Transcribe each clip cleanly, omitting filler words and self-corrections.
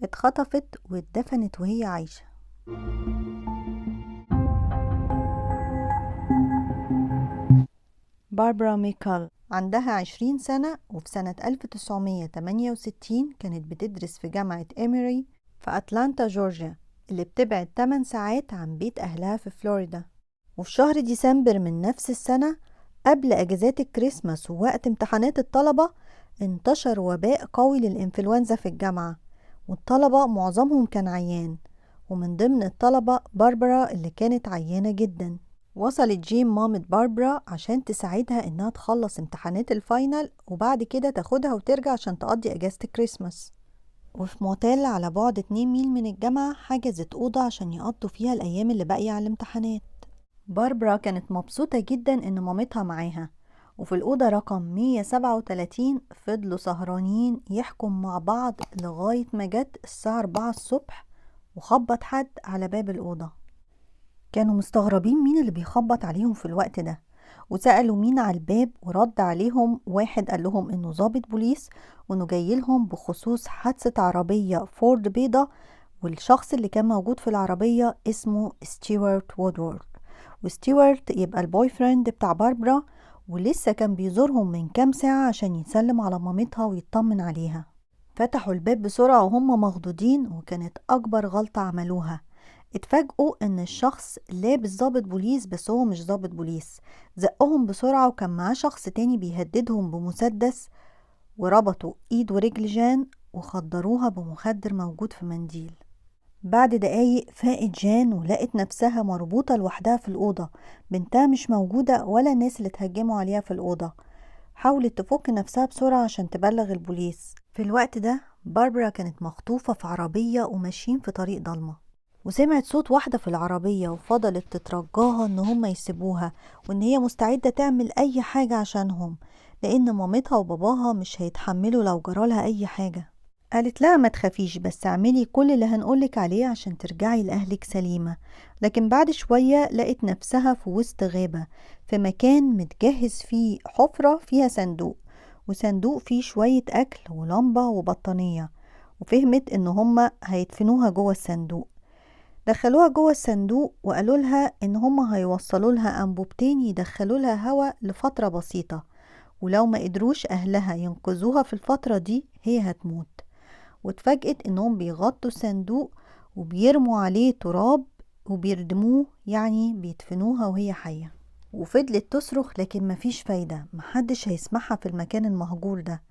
اتخطفت واتدفنت وهي عايشة. باربرا ميكال عندها 20 سنة، وفي سنة 1968 كانت بتدرس في جامعة إيميري في أتلانتا جورجيا، اللي بتبعد 8 ساعات عن بيت أهلها في فلوريدا. وفي شهر ديسمبر من نفس السنة، قبل أجازات الكريسماس ووقت امتحانات الطلبة، انتشر وباء قوي للإنفلونزا في الجامعة، والطلبة معظمهم كان عيان، ومن ضمن الطلبة باربرا اللي كانت عيانة جدا. وصلت جيم مامة باربرا عشان تساعدها انها تخلص امتحانات الفاينل، وبعد كده تاخدها وترجع عشان تقضي اجازة الكريسماس. وفي موتيل على بعد 2 ميل من الجامعة حجزت أوضة عشان يقضوا فيها الأيام اللي باقية على الامتحانات. باربرا كانت مبسوطة جدا إن مامتها معاها، وفي الأوضة رقم 137 فضلوا سهرانين يحكوا مع بعض لغاية ما جت الساعة 4 الصبح وخبط حد على باب الأوضة. كانوا مستغربين مين اللي بيخبط عليهم في الوقت ده، وسألوا مين على الباب، ورد عليهم واحد قال لهم إنه ضابط بوليس وإنه جاي لهم بخصوص حادثة عربية فورد بيضة، والشخص اللي كان موجود في العربية اسمه ستيوارت وودورد، وستيوارت يبقى البوي فريند بتاع باربرا، ولسه كان بيزورهم من كام ساعة عشان يسلم على مامتها ويطمن عليها. فتحوا الباب بسرعة وهم مخضوضين، وكانت أكبر غلطة عملوها. اتفاجئوا ان الشخص لابس ضابط بوليس بس هو مش ضابط بوليس. زقهم بسرعة وكان معاه شخص تاني بيهددهم بمسدس، وربطوا ايد ورجل جان وخدروها بمخدر موجود في منديل. بعد دقايق فاقت جان ولقت نفسها مربوطة لوحدها في الأوضة، بنتها مش موجودة ولا الناس اللي تهجموا عليها في الأوضة. حاولت تفك نفسها بسرعة عشان تبلغ البوليس. في الوقت ده باربرا كانت مخطوفة في عربية وماشيين في طريق ضلمة، وسمعت صوت واحدة في العربية وفضلت تترجاها ان هم يسيبوها، وان هي مستعدة تعمل اي حاجة عشانهم، لان مامتها وباباها مش هيتحملوا لو جرالها اي حاجة. قالت لها ما تخافيش، بس اعملي كل اللي هنقولك عليه عشان ترجعي لأهلك سليمة. لكن بعد شوية لقت نفسها في وسط غابة، في مكان متجهز فيه حفرة فيها صندوق، وصندوق فيه شوية أكل ولمبة وبطانية، وفهمت ان هما هيدفنوها جوه الصندوق. دخلوها جوه الصندوق وقالوا لها ان هما هيوصلوا لها انبوبتين يدخلوا لها هواء لفترة بسيطة، ولو ما قدروش اهلها ينقذوها في الفترة دي هي هتموت. واتفاجئت انهم بيغطوا الصندوق وبيرموا عليه تراب وبيردموه، يعني بيدفنوها وهي حية. وفضلت تصرخ لكن مفيش فايدة، محدش هيسمعها في المكان المهجور ده.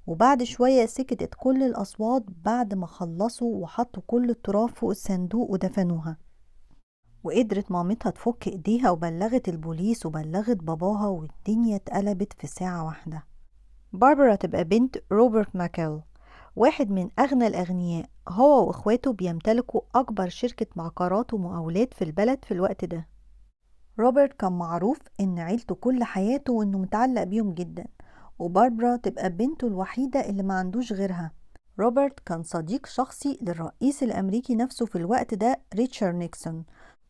وبعد شوية سكتت كل الأصوات بعد ما خلصوا وحطوا كل التراب فوق الصندوق ودفنوها. وقدرت مامتها تفك ايديها وبلغت البوليس وبلغت باباها، والدنيا اتقلبت في ساعة واحدة. باربرا تبقى بنت روبرت ماكل، واحد من أغنى الأغنياء. هو وإخواته بيمتلكوا أكبر شركة عقارات ومقاولات في البلد في الوقت ده. روبرت كان معروف إن عيلته كل حياته وإنه متعلق بيهم جدا، وباربرا تبقى بنته الوحيدة اللي ما عندوش غيرها. روبرت كان صديق شخصي للرئيس الأمريكي نفسه في الوقت ده ريتشارد نيكسون،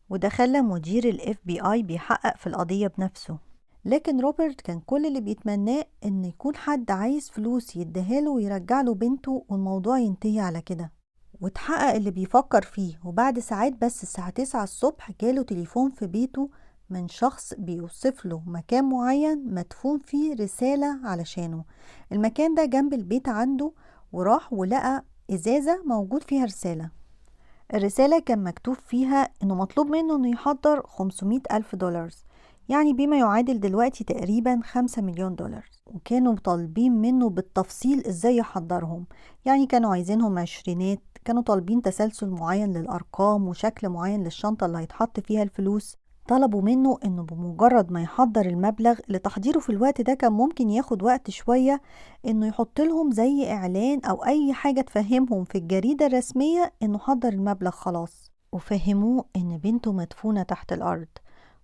وده خلى مدير ال FBI بيحقق في القضية بنفسه. لكن روبرت كان كل اللي بيتمناه إن يكون حد عايز فلوس يديهاله ويرجعله بنته والموضوع ينتهي على كده، وتحقق اللي بيفكر فيه. وبعد ساعات بس الساعة 9 الصبح جاله تليفون في بيته من شخص بيوصف له مكان معين مدفون فيه رسالة علشانه. المكان ده جنب البيت عنده، وراح ولقى إزازة موجود فيها رسالة. الرسالة كان مكتوب فيها إنه مطلوب منه إنه يحضر 500 ألف دولار، يعني بما يعادل دلوقتي تقريبا 5 مليون دولار. وكانوا طالبين منه بالتفصيل إزاي يحضرهم، يعني كانوا عايزينهم عشرينات، كانوا طالبين تسلسل معين للأرقام وشكل معين للشنطة اللي هيتحط فيها الفلوس. طلبوا منه إنه بمجرد ما يحضر المبلغ اللي تحضيره في الوقت ده كان ممكن ياخد وقت شوية، إنه يحط لهم زي إعلان أو أي حاجة تفهمهم في الجريدة الرسمية إنه حضر المبلغ خلاص. وفهموه إن بنته مدفونة تحت الأرض،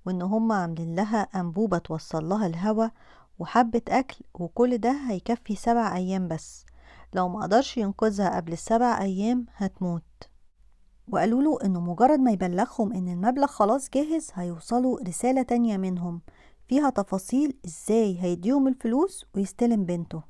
وإن هم عاملين لها أنبوبة توصل لها الهوا وحبة أكل، وكل ده هيكفي 7 أيام بس، لو ما قدرش ينقذها قبل ال7 أيام هتموت. وقالوا له إنه مجرد ما يبلغهم إن المبلغ خلاص جاهز هيوصلوا رسالة تانية منهم فيها تفاصيل إزاي هيديهم الفلوس ويستلم بنته.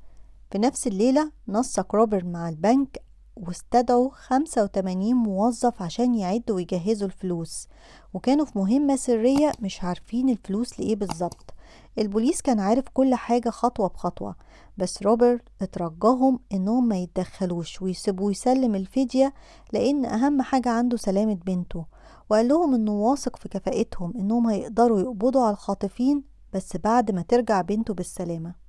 في نفس الليلة نسق روبرت مع البنك واستدعوا 85 موظف عشان يعدوا ويجهزوا الفلوس، وكانوا في مهمة سرية مش عارفين الفلوس لإيه بالظبط. البوليس كان عارف كل حاجة خطوة بخطوة، بس روبرت اترجاهم انهم ما يتدخلوش ويسيبوه يسلم الفدية، لان اهم حاجة عنده سلامة بنته. وقال لهم انه واثق في كفاءتهم انهم هيقدروا يقبضوا على الخاطفين، بس بعد ما ترجع بنته بالسلامة.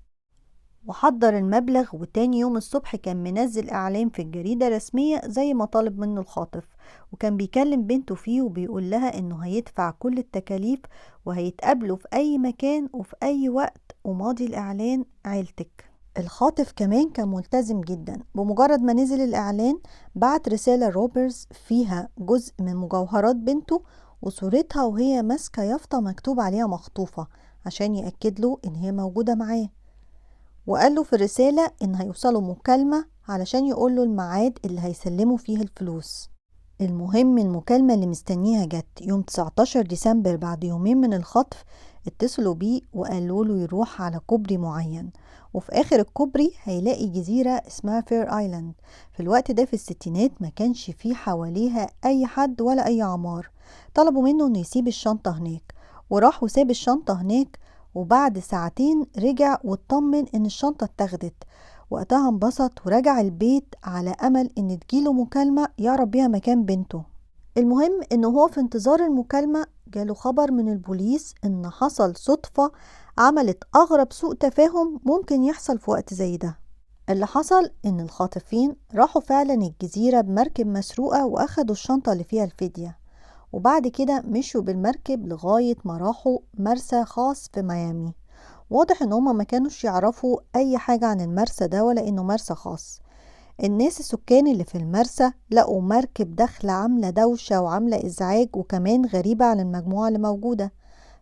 وحضر المبلغ، وتاني يوم الصبح كان منزل اعلان في الجريدة الرسمية زي ما طالب منه الخاطف، وكان بيكلم بنته فيه وبيقول لها انه هيدفع كل التكاليف وهيتقابلوا في اي مكان وفي اي وقت، وماضي الاعلان عيلتك. الخاطف كمان كان ملتزم جدا. بمجرد ما نزل الاعلان بعت رسالة روبرز فيها جزء من مجوهرات بنته وصورتها وهي ماسكة يافطة مكتوب عليها مخطوفة، عشان يأكد له ان هي موجودة معاه. وقال له في الرسالة ان هيوصلوا مكالمة علشان يقوله الميعاد اللي هيسلموا فيه الفلوس. المهم المكالمة اللي مستنيها جت يوم 19 ديسمبر بعد يومين من الخطف. اتصلوا بيه وقالوا له يروح على كوبري معين، وفي اخر الكوبري هيلاقي جزيرة اسمها فير ايلاند. في الوقت ده في الستينات ما كانش فيه حواليها اي حد ولا اي عمار. طلبوا منه انه يسيب الشنطة هناك، وراح وساب الشنطة هناك، وبعد ساعتين رجع واطمن ان الشنطة اتاخدت. وقتها انبسط ورجع البيت على امل ان تجيله مكالمة يعرف بيها مكان بنته. المهم انه هو في انتظار المكالمة جاله خبر من البوليس ان حصل صدفة عملت اغرب سوء تفاهم ممكن يحصل في وقت زي ده. اللي حصل ان الخاطفين راحوا فعلا الجزيرة بمركب مسروقة واخدوا الشنطة اللي فيها الفدية، وبعد كده مشوا بالمركب لغاية ما راحوا مرسى خاص في ميامي. واضح ان هما ما كانوش يعرفوا اي حاجة عن المرسى ده ولا انه مرسى خاص. الناس السكان اللي في المرسى لقوا مركب داخلة عاملة دوشة وعاملة ازعاج وكمان غريبة عن المجموعة اللي موجودة،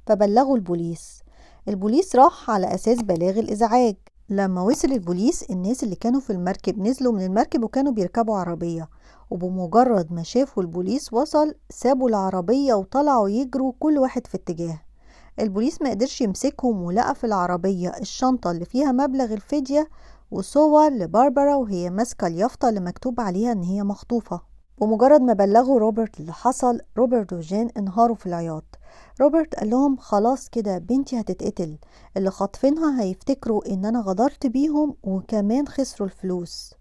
فبلغوا البوليس. البوليس راح على اساس بلاغ الازعاج. لما وصل البوليس الناس اللي كانوا في المركب نزلوا من المركب وكانوا بيركبوا عربية، وبمجرد ما شافوا البوليس وصل سابوا العربية وطلعوا يجروا كل واحد في اتجاه. البوليس ما قدرش يمسكهم، ولقى في العربية الشنطة اللي فيها مبلغ الفدية وصور لباربرا وهي ماسكة اليافطة اللي مكتوب عليها ان هي مخطوفة. ومجرد ما بلغوا روبرت اللي حصل، روبرت وجين انهاروا في العياط. روبرت قال لهم خلاص كده بنتي هتتقتل، اللي خاطفينها هيفتكروا ان انا غدرت بيهم وكمان خسروا الفلوس.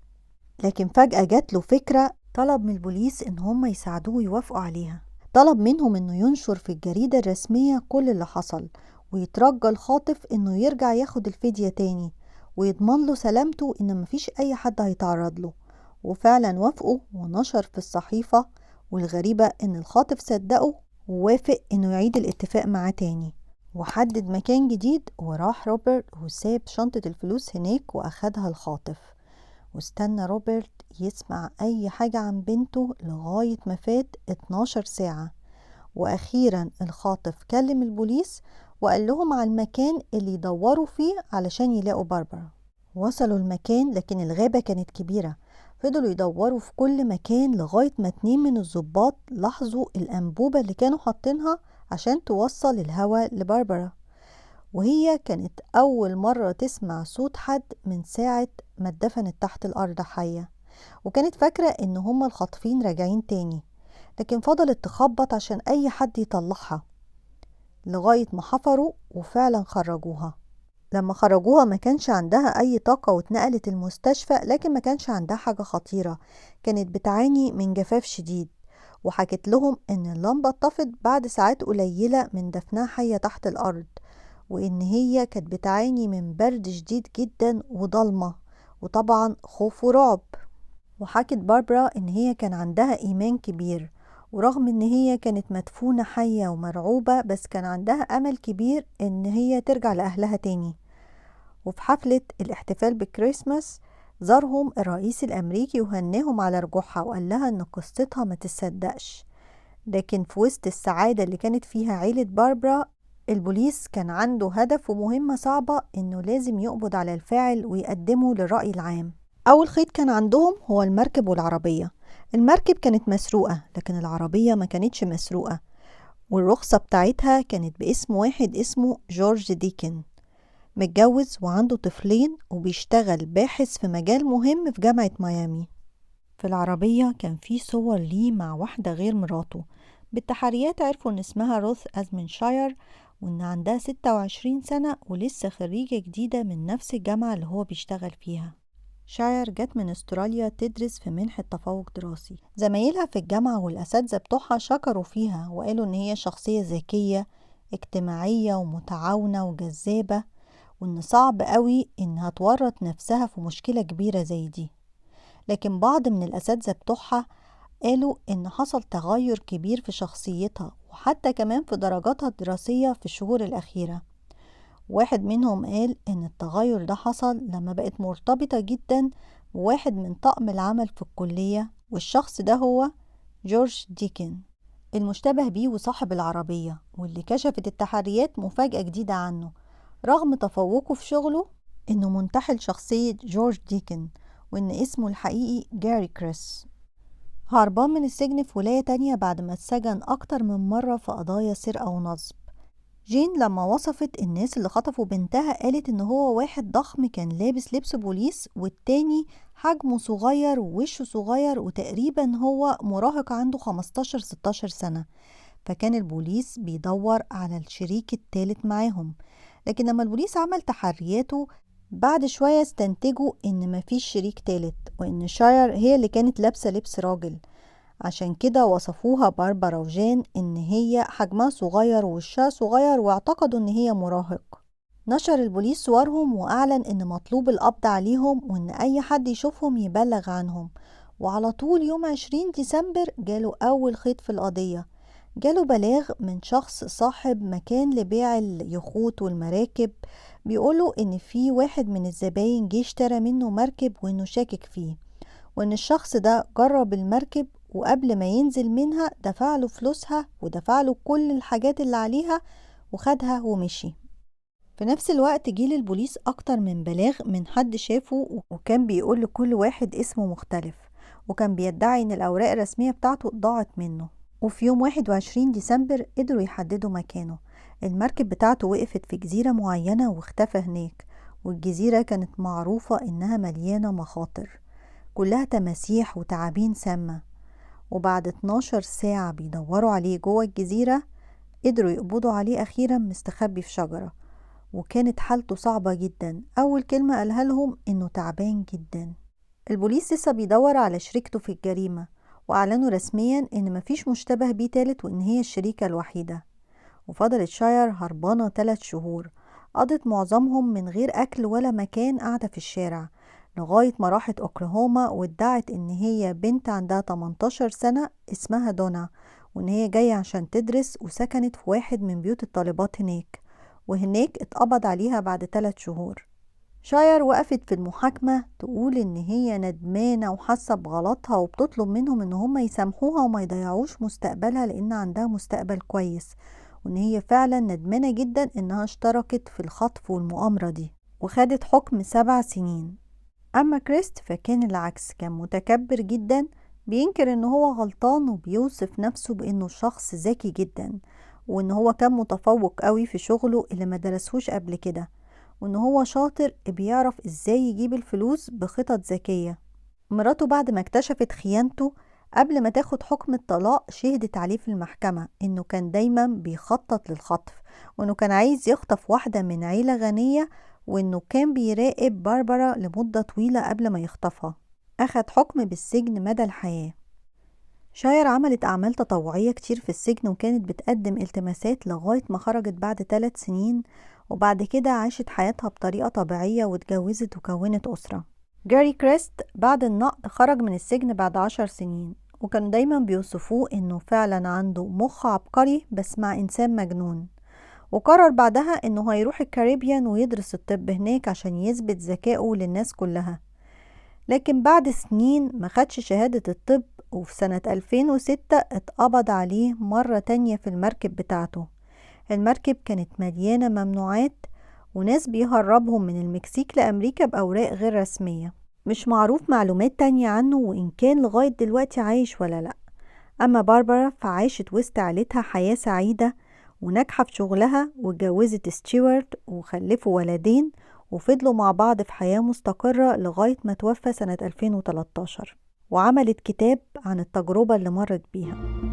لكن فجأة جات له فكرة، طلب من البوليس ان هم يساعدوه ويوافقوا عليها. طلب منهم انه ينشر في الجريدة الرسمية كل اللي حصل، ويترجى الخاطف انه يرجع ياخد الفدية تاني، ويضمن له سلامته ان مفيش اي حد هيتعرض له. وفعلا وافقوا ونشر في الصحيفة، والغريبة ان الخاطف صدقه ووافق انه يعيد الاتفاق معاه تاني، وحدد مكان جديد. وراح روبرت وساب شنطة الفلوس هناك واخدها الخاطف. واستنى روبرت يسمع اي حاجة عن بنته لغاية ما فات 12 ساعة. واخيرا الخاطف كلم البوليس وقال لهم على المكان اللي يدوروا فيه علشان يلاقوا باربرا. وصلوا المكان لكن الغابة كانت كبيرة. فضلوا يدوروا في كل مكان لغاية ما 2 من الضباط لاحظوا الأنبوبة اللي كانوا حاطينها عشان توصل الهواء لباربرا، وهي كانت أول مرة تسمع صوت حد من ساعة ما اتدفنت تحت الأرض حية، وكانت فاكرة إن هما الخاطفين راجعين تاني. لكن فضلت تخبط عشان أي حد يطلعها لغاية ما حفروا وفعلا خرجوها. لما خرجوها ما كانش عندها أي طاقة واتنقلت المستشفى، لكن ما كانش عندها حاجة خطيرة، كانت بتعاني من جفاف شديد. وحكت لهم إن اللمبة اتطفت بعد ساعات قليلة من دفنها حية تحت الأرض، وإن هي كانت بتعاني من برد شديد جدا وضلمة وطبعا خوف ورعب. وحكت باربرا إن هي كان عندها إيمان كبير، ورغم إن هي كانت مدفونة حية ومرعوبة بس كان عندها أمل كبير إن هي ترجع لأهلها تاني. وفي حفلة الاحتفال بكريسماس زارهم الرئيس الأمريكي وهناهم على رجوعها وقال لها إن قصتها ما تصدقش. لكن في وسط السعادة اللي كانت فيها عيلة باربرا، البوليس كان عنده هدف ومهمة صعبة، إنه لازم يقبض على الفاعل ويقدمه للرأي العام. أول خيط كان عندهم هو المركب والعربية. المركب كانت مسروقة لكن العربية ما كانتش مسروقة، والرخصة بتاعتها كانت باسم واحد اسمه جورج ديكن، متجوز وعنده طفلين وبيشتغل باحث في مجال مهم في جامعة ميامي. في العربية كان في صور ليه مع واحدة غير مراته. بالتحريات عرفوا إن اسمها روث أزمنشاير، وإن عندها 26 سنة ولسه خريجة جديدة من نفس الجامعة اللي هو بيشتغل فيها. شاير جت من استراليا تدرس في منحة تفوق دراسي. زمايلها في الجامعة والأساتذة بتوعها شكروا فيها وقالوا إن هي شخصية ذكية اجتماعية ومتعاونة وجذابة، وإن صعب قوي إنها تورط نفسها في مشكلة كبيرة زي دي. لكن بعض من الأساتذة بتوعها قالوا إن حصل تغير كبير في شخصيتها وحتى كمان في درجاتها الدراسية في الشهور الأخيرة. واحد منهم قال إن التغير ده حصل لما بقت مرتبطة جدا بواحد من طاقم العمل في الكلية، والشخص ده هو جورج ديكن المشتبه بيه وصاحب العربية، واللي كشفت التحريات مفاجأة جديدة عنه رغم تفوقه في شغله، إنه منتحل شخصية جورج ديكن، وإن اسمه الحقيقي جاري كريس. هربان من السجن في ولاية تانية بعد ما اتسجن أكتر من مرة في قضايا سرقة ونصب. جين لما وصفت الناس اللي خطفوا بنتها قالت إن هو واحد ضخم كان لابس لبس بوليس، والتاني حجمه صغير ووشه صغير وتقريبا هو مراهق عنده 15-16 سنة. فكان البوليس بيدور على الشريك التالت معاهم، لكن لما البوليس عمل تحرياته بعد شوية استنتجوا إن مفيش شريك تالت، وإن شاير هي اللي كانت لابسة لبس راجل. عشان كده وصفوها باربرا وجان إن هي حجمها صغير ووشها صغير، واعتقدوا إن هي مراهق. نشر البوليس صورهم وأعلن إن مطلوب القبض عليهم، وإن أي حد يشوفهم يبلغ عنهم. وعلى طول يوم 20 ديسمبر جاله أول خيط في القضية. جاله بلاغ من شخص صاحب مكان لبيع اليخوت والمراكب، بيقوله إن في واحد من الزباين جه اشترى منه مركب وإنه شاكك فيه، وإن الشخص ده جرب المركب وقبل ما ينزل منها دفعله فلوسها ودفعله كل الحاجات اللي عليها وخدها ومشي. في نفس الوقت جه للبوليس أكتر من بلاغ من حد شافه، وكان بيقول لكل واحد اسمه مختلف، وكان بيدعي إن الأوراق الرسمية بتاعته ضاعت منه. وفي يوم 21 ديسمبر قدروا يحددوا مكانه. المركب بتاعته وقفت في جزيرة معينة واختفى هناك، والجزيرة كانت معروفة إنها مليانة مخاطر كلها تماسيح وتعابين سامة. وبعد 12 ساعة بيدوروا عليه جوه الجزيرة قدروا يقبضوا عليه أخيرا مستخبي في شجرة، وكانت حالته صعبة جدا. أول كلمة قالها لهم إنه تعبان جدا. البوليس لسه بيدور على شريكته في الجريمة، وأعلنوا رسميا إن مفيش مشتبه بيه تالت وإن هي الشريكة الوحيدة. وفضلت شاير هربانة 3 شهور، قضت معظمهم من غير أكل ولا مكان، قاعدة في الشارع لغاية ما راحت أوكلاهوما وادعت إن هي بنت عندها 18 سنة اسمها دونا، وإن هي جاية عشان تدرس، وسكنت في واحد من بيوت الطالبات هناك، وهناك اتقبض عليها بعد 3 شهور. شاير وقفت في المحاكمة تقول إن هي ندمانة وحاسة بغلطها، وبتطلب منهم إن هم يسامحوها وما يضيعوش مستقبلها لأن عندها مستقبل كويس، وإن هي فعلا ندمانة جدا إنها اشتركت في الخطف والمؤامرة دي، وخدت حكم 7 سنين. أما كريست فكان العكس، كان متكبر جدا، بينكر إنه هو غلطان وبيوصف نفسه بإنه شخص ذكي جدا، وإن هو كان متفوق قوي في شغله اللي ما درسهوش قبل كده، وإن هو شاطر بيعرف إزاي يجيب الفلوس بخطط ذكية. مراته بعد ما اكتشفت خيانته قبل ما تاخد حكم الطلاق شهدت عليه في المحكمة إنه كان دايما بيخطط للخطف، وإنه كان عايز يخطف واحدة من عيلة غنية، وإنه كان بيراقب باربرا لمدة طويلة قبل ما يخطفها. أخد حكم بالسجن مدى الحياة. شاير عملت أعمال تطوعية كتير في السجن، وكانت بتقدم التماسات لغاية ما خرجت بعد 3 سنين، وبعد كده عاشت حياتها بطريقة طبيعية واتجوزت وكونت أسرة. جاري كريست بعد النقد خرج من السجن بعد 10 سنين، وكانوا دايما بيوصفوه إنه فعلا عنده مخ عبقري بس مع إنسان مجنون. وقرر بعدها إنه هيروح الكاريبيان ويدرس الطب هناك عشان يثبت ذكائه للناس كلها. لكن بعد سنين ما خدش شهادة الطب، وفي سنة 2006 اتقبض عليه مرة تانية في المركب بتاعته. المركب كانت مليانة ممنوعات، وناس بيهربهم من المكسيك لأمريكا بأوراق غير رسمية. مش معروف معلومات تانية عنه وإن كان لغاية دلوقتي عايش ولا لأ. أما باربرا فعاشت وسط عيلتها حياة سعيدة وناجحة في شغلها، واتجوزت ستيوارت وخلفوا ولدين، وفضلوا مع بعض في حياة مستقرة لغاية ما توفى سنة 2013. وعملت كتاب عن التجربة اللي مرت بيها.